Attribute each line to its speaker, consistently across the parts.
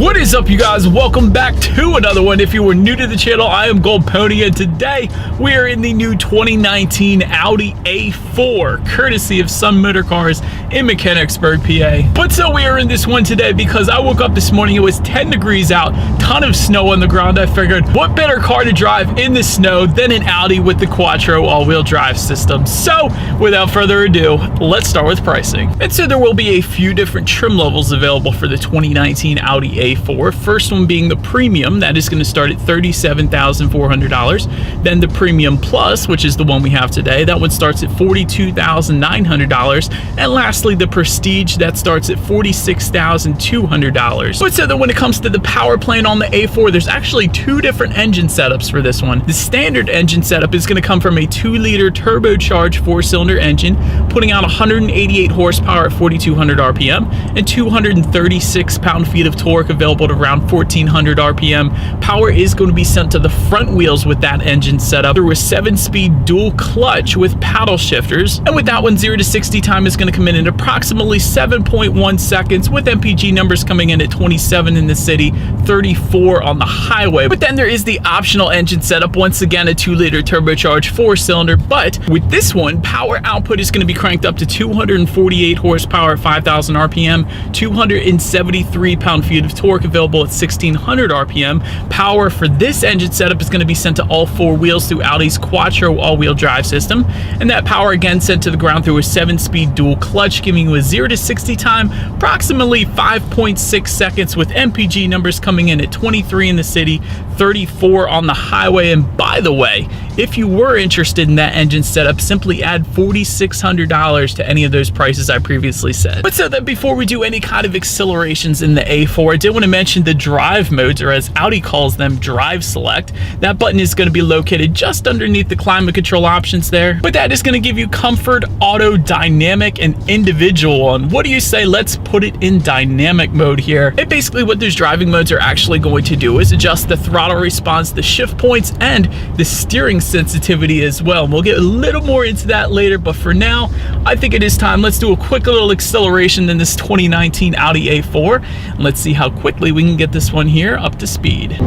Speaker 1: What is up, you guys? Welcome back to another one. If you were new to the channel, I am Gold Pony, and today we are in the new 2019 Audi A4, courtesy of Sun Motor Cars in Mechanicsburg, PA. But so we are in this one today because I woke up this morning, it was 10 degrees out, ton of snow on the ground. I figured, what better car to drive in the snow than an Audi with the Quattro all-wheel drive system? So without further ado, let's start with pricing. And so there will be a few different trim levels available for the 2019 Audi A4. First one being the Premium, that is going to start at $37,400. Then the Premium Plus, which is the one we have today, that one starts at $42,900. And lastly, the Prestige, that starts at $46,200. But so then when it comes to the power plant on the A4, there's actually two different engine setups for this one. The standard engine setup is going to come from a 2-liter turbocharged 4-cylinder engine, putting out 188 horsepower at 4,200 RPM and 236 pound-feet of torque available at around 1,400 RPM. Power is going to be sent to the front wheels with that engine setup through a 7-speed dual clutch with paddle shifters. And with that one, 0 to 60 time is going to come in at approximately 7.1 seconds, with MPG numbers coming in at 27 in the city, 34 on the highway. But then there is the optional engine setup, once again a 2-liter turbocharged 4-cylinder, but with this one, power output is going to be cranked up to 248 horsepower at 5,000 RPM, 273 pound-feet of torque available at 1,600 RPM. Power for this engine setup is going to be sent to all 4 wheels through Audi's Quattro all-wheel drive system, and that power again sent to the ground through a 7-speed dual clutch, giving you a 0 to 60 time approximately 5.6 seconds, with MPG numbers coming in at 23 in the city, 34 on the highway. And by the way, if you were interested in that engine setup, simply add $4,600 to any of those prices I previously said. But so that before we do any kind of accelerations in the A4, I did want to mention the drive modes, or as Audi calls them, Drive Select. That button is going to be located just underneath the climate control options there, but that is going to give you comfort, auto, dynamic, and individual. And what do you say, let's put it in dynamic mode here. And basically what those driving modes are actually going to do is adjust the throttle response, the shift points, and the steering sensitivity as well. And we'll get a little more into that later, but for now, I think it is time. Let's do a quick little acceleration in this 2019 Audi A4, and let's see how quickly we can get this one here up to speed.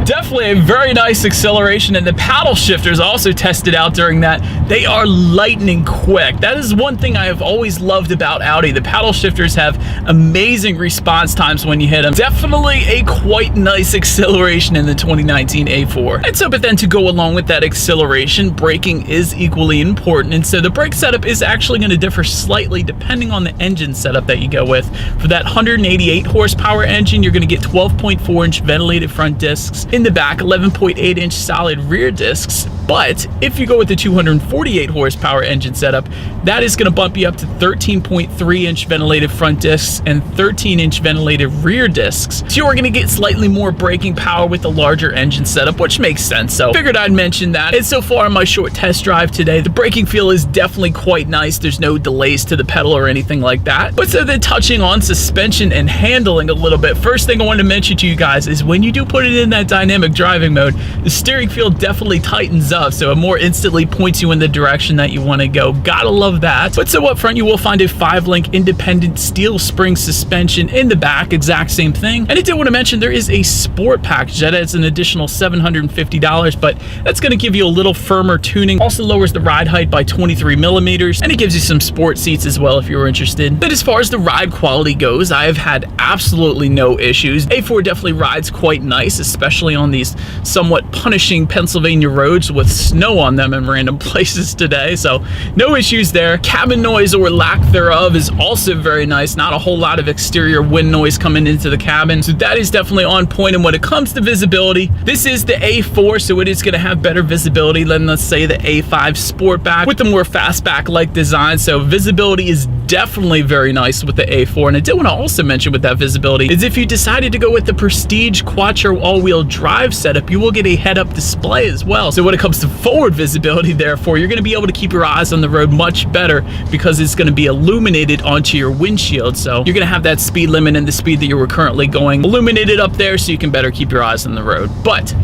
Speaker 1: Definitely a very nice acceleration, and the paddle shifters also tested out during that. They are lightning quick. That is one thing I have always loved about Audi. The paddle shifters have amazing response times when you hit them. Definitely a quite nice acceleration in the 2019 A4. And so, but then to go along with that acceleration, braking is equally important. And so the brake setup is actually going to differ slightly depending on the engine setup that you go with. For that 188 horsepower engine, you're going to get 12.4-inch ventilated front discs. In the back, 11.8-inch solid rear discs. But if you go with the 248 horsepower engine setup, that is going to bump you up to 13.3-inch ventilated front discs and 13-inch ventilated rear discs. So you're going to get slightly more braking power with the larger engine setup, which makes sense. So figured I'd mention that. And so far in my short test drive today, the braking feel is definitely quite nice. There's no delays to the pedal or anything like that. But so then touching on suspension and handling a little bit, first thing I wanted to mention to you guys is when you do put it in that dynamic driving mode, the steering feel definitely tightens up, so it more instantly points you in the direction that you want to go. Gotta love that. But so up front, you will find a 5-link independent steel spring suspension. In the back, exact same thing. And I did want to mention there is a sport package that adds an additional $750, but that's going to give you a little firmer tuning. Also lowers the ride height by 23 millimeters, and it gives you some sport seats as well if you're interested. But as far as the ride quality goes, I have had absolutely no issues. A4 definitely rides quite nice, especially on these somewhat punishing Pennsylvania roads with snow on them in random places today, so no issues there. Cabin noise or lack thereof is also very nice. Not a whole lot of exterior wind noise coming into the cabin, so that is definitely on point. And when it comes to visibility, this is the A4, so it is going to have better visibility than, let's say, the A5 Sportback with the more fastback-like design. So visibility is definitely very nice with the A4. And I did want to also mention with that visibility is if you decided to go with the Prestige Quattro all-wheel drive setup, you will get a head-up display as well. So when it comes to forward visibility, therefore, you're going to be able to keep your eyes on the road much better because it's going to be illuminated onto your windshield. So you're going to have that speed limit and the speed that you were currently going illuminated up there, so you can better keep your eyes on the road. But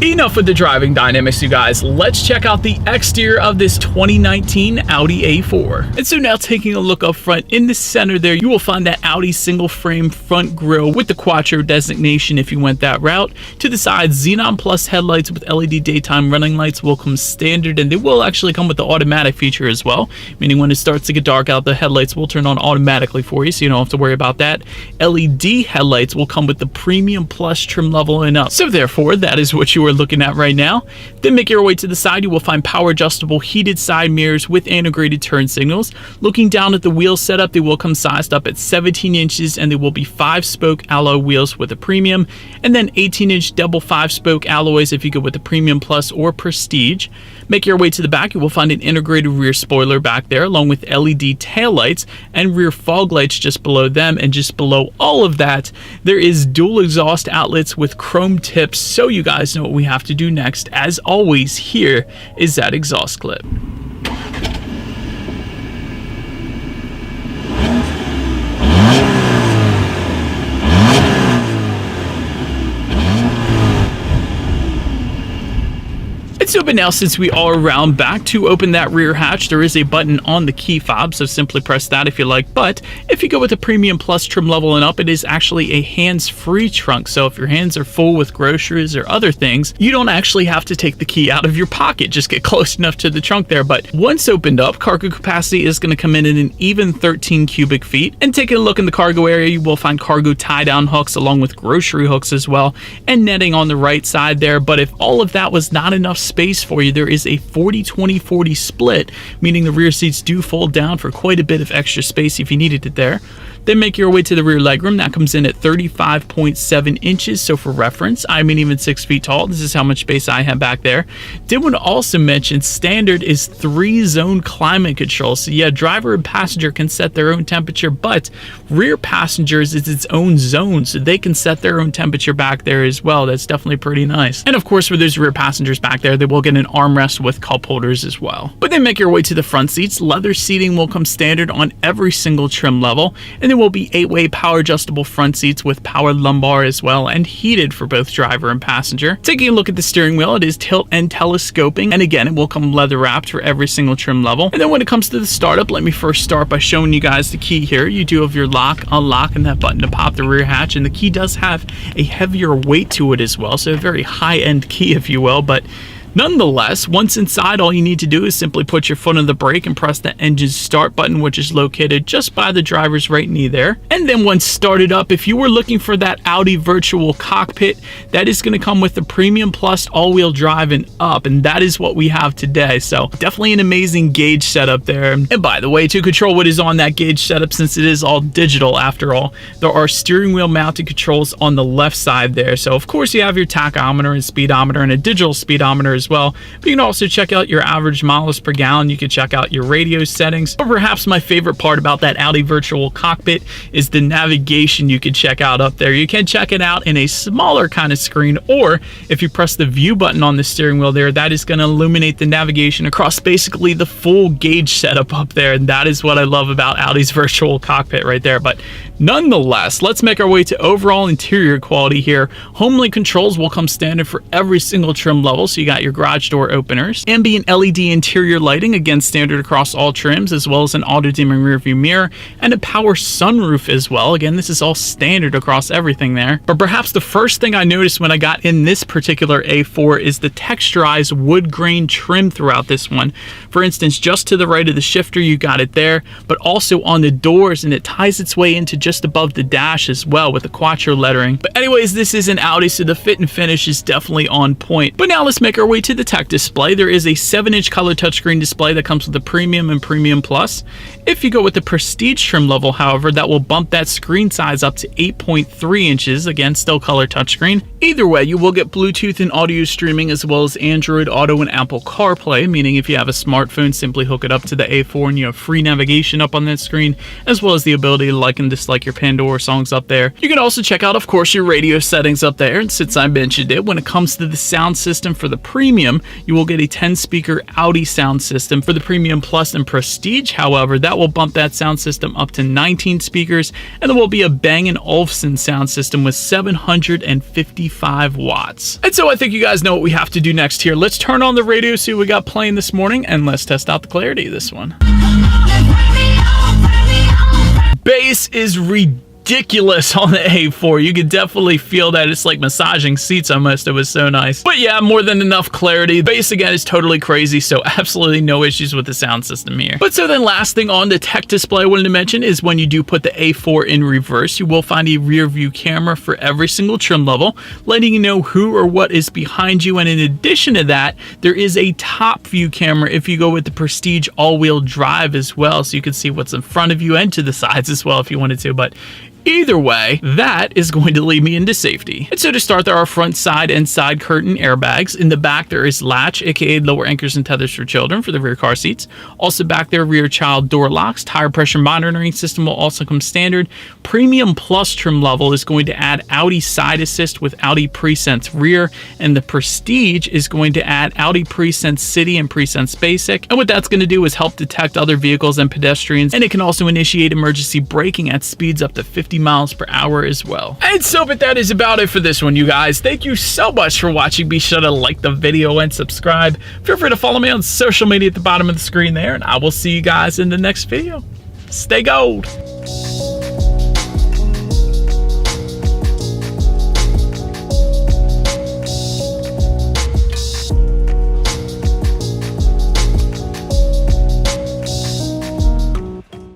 Speaker 1: Enough with the driving dynamics, you guys. Let's check out the exterior of this 2019 Audi A4. And so now taking a look up front, in the center there, you will find that Audi single frame front grille with the Quattro designation if you went that route. To the side, Xenon Plus headlights with LED daytime running lights will come standard, and they will actually come with the automatic feature as well, meaning when it starts to get dark out, the headlights will turn on automatically for you, so you don't have to worry about that. LED headlights will come with the Premium Plus trim level and up. So therefore, that is what you are looking at right now. Then make your way to the side, you will find power adjustable heated side mirrors with integrated turn signals. Looking down at the wheel setup, they will come sized up at 17 inches, and they will be 5-spoke alloy wheels with a Premium, and then 18-inch double 5-spoke alloys if you go with the Premium Plus or Prestige. Make your way to the back, you will find an integrated rear spoiler back there along with LED taillights and rear fog lights just below them, and just below all of that there is dual exhaust outlets with chrome tips. So you guys know what we have to do next. As always, here is that exhaust clip. So, but now since we are around back, to open that rear hatch, there is a button on the key fob, so simply press that if you like. But if you go with the Premium Plus trim level and up, it is actually a hands-free trunk. So if your hands are full with groceries or other things, you don't actually have to take the key out of your pocket. Just get close enough to the trunk there. But once opened up, cargo capacity is going to come in at an even 13 cubic feet. And taking a look in the cargo area, you will find cargo tie-down hooks along with grocery hooks as well, and netting on the right side there. But if all of that was not enough space for you, there is a 40-20-40 split, meaning the rear seats do fold down for quite a bit of extra space if you needed it there. Then make your way to the rear legroom. That comes in at 35.7 inches. So for reference, I'm an even 6 feet tall. This is how much space I have back there. Did want to also mention, standard is 3-zone climate control. So yeah, driver and passenger can set their own temperature, but rear passengers is its own zone, so they can set their own temperature back there as well. That's definitely pretty nice. And of course, for those rear passengers back there, they will get an armrest with cup holders as well. But then make your way to the front seats. Leather seating will come standard on every single trim level, and there will be 8-way power adjustable front seats with power lumbar as well, and heated for both driver and passenger. Taking a look at the steering wheel, it is tilt and telescoping, and again, it will come leather wrapped for every single trim level. And then when it comes to the startup, let me first start by showing you guys the key here. You do have your lock, unlock, and that button to pop the rear hatch, and the key does have a heavier weight to it as well, so a very high-end key, if you will. But nonetheless, once inside, all you need to do is simply put your foot on the brake and press the engine start button, which is located just by the driver's right knee there. And then once started up, if you were looking for that Audi virtual cockpit, that is going to come with the Premium Plus all-wheel drive and up, and that is what we have today. So definitely an amazing gauge setup there. And by the way, to control what is on that gauge setup, since it is all digital after all, there are steering wheel mounted controls on the left side there. So of course you have your tachometer and speedometer and a digital speedometer as well, but you can also check out your average miles per gallon. You can check out your radio settings, but perhaps my favorite part about that Audi virtual cockpit is the navigation you can check out up there. You can check it out in a smaller kind of screen, or if you press the view button on the steering wheel there, that is going to illuminate the navigation across basically the full gauge setup up there, and that is what I love about Audi's virtual cockpit right there. But nonetheless, let's make our way to overall interior quality here. HomeLink controls will come standard for every single trim level, so you got your garage door openers, ambient LED interior lighting, again standard across all trims, as well as an auto dimming rear view mirror and a power sunroof as well. Again, this is all standard across everything there. But perhaps the first thing I noticed when I got in this particular A4 is the texturized wood grain trim throughout this one. For instance, just to the right of the shifter, you got it there, but also on the doors, and it ties its way into just above the dash as well with the Quattro lettering. But anyways, this is an Audi, so the fit and finish is definitely on point. But now let's make our way to the tech display. There is a 7-inch color touchscreen display that comes with the Premium and Premium Plus. If you go with the Prestige trim level, however, that will bump that screen size up to 8.3 inches. Again, still color touchscreen. Either way, you will get Bluetooth and audio streaming, as well as Android Auto and Apple CarPlay, meaning if you have a smartphone, simply hook it up to the A4 and you have free navigation up on that screen, as well as the ability to like and dislike your Pandora songs up there. You can also check out, of course, your radio settings up there. And since I mentioned it, when it comes to the sound system for the Premium Premium, you will get a 10-speaker Audi sound system. For the Premium Plus and Prestige, however, that will bump that sound system up to 19 speakers, and there will be a Bang & Olufsen sound system with 755 watts. And so I think you guys know what we have to do next here. Let's turn on the radio, see what we got playing this morning, and let's test out the clarity of this one. Bass is ridiculous on the A4. You could definitely feel that. It's like massaging seats almost. It was so nice. But yeah, more than enough clarity. Bass again is totally crazy, so absolutely no issues with the sound system here. But so then last thing on the tech display I wanted to mention is when you do put the A4 in reverse, you will find a rear view camera for every single trim level, letting you know who or what is behind you. And in addition to that, there is a top view camera if you go with the Prestige all-wheel drive as well, so you can see what's in front of you and to the sides as well if you wanted to. But either way, that is going to lead me into safety. And so to start, there are front, side, and side curtain airbags. In the back, there is latch, aka lower anchors and tethers for children for the rear car seats. Also back there, rear child door locks. Tire pressure monitoring system will also come standard. Premium Plus trim level is going to add Audi Side Assist with Audi Presense Rear, and the Prestige is going to add Audi Presense City and Presense Basic. And what that's going to do is help detect other vehicles and pedestrians, and it can also initiate emergency braking at speeds up to 50 miles per hour as well. And so, but that is about it for this one, you guys. Thank you so much for watching. Be sure to like the video and subscribe. Feel free to follow me on social media at the bottom of the screen there, and I will see you guys in the next video. Stay gold.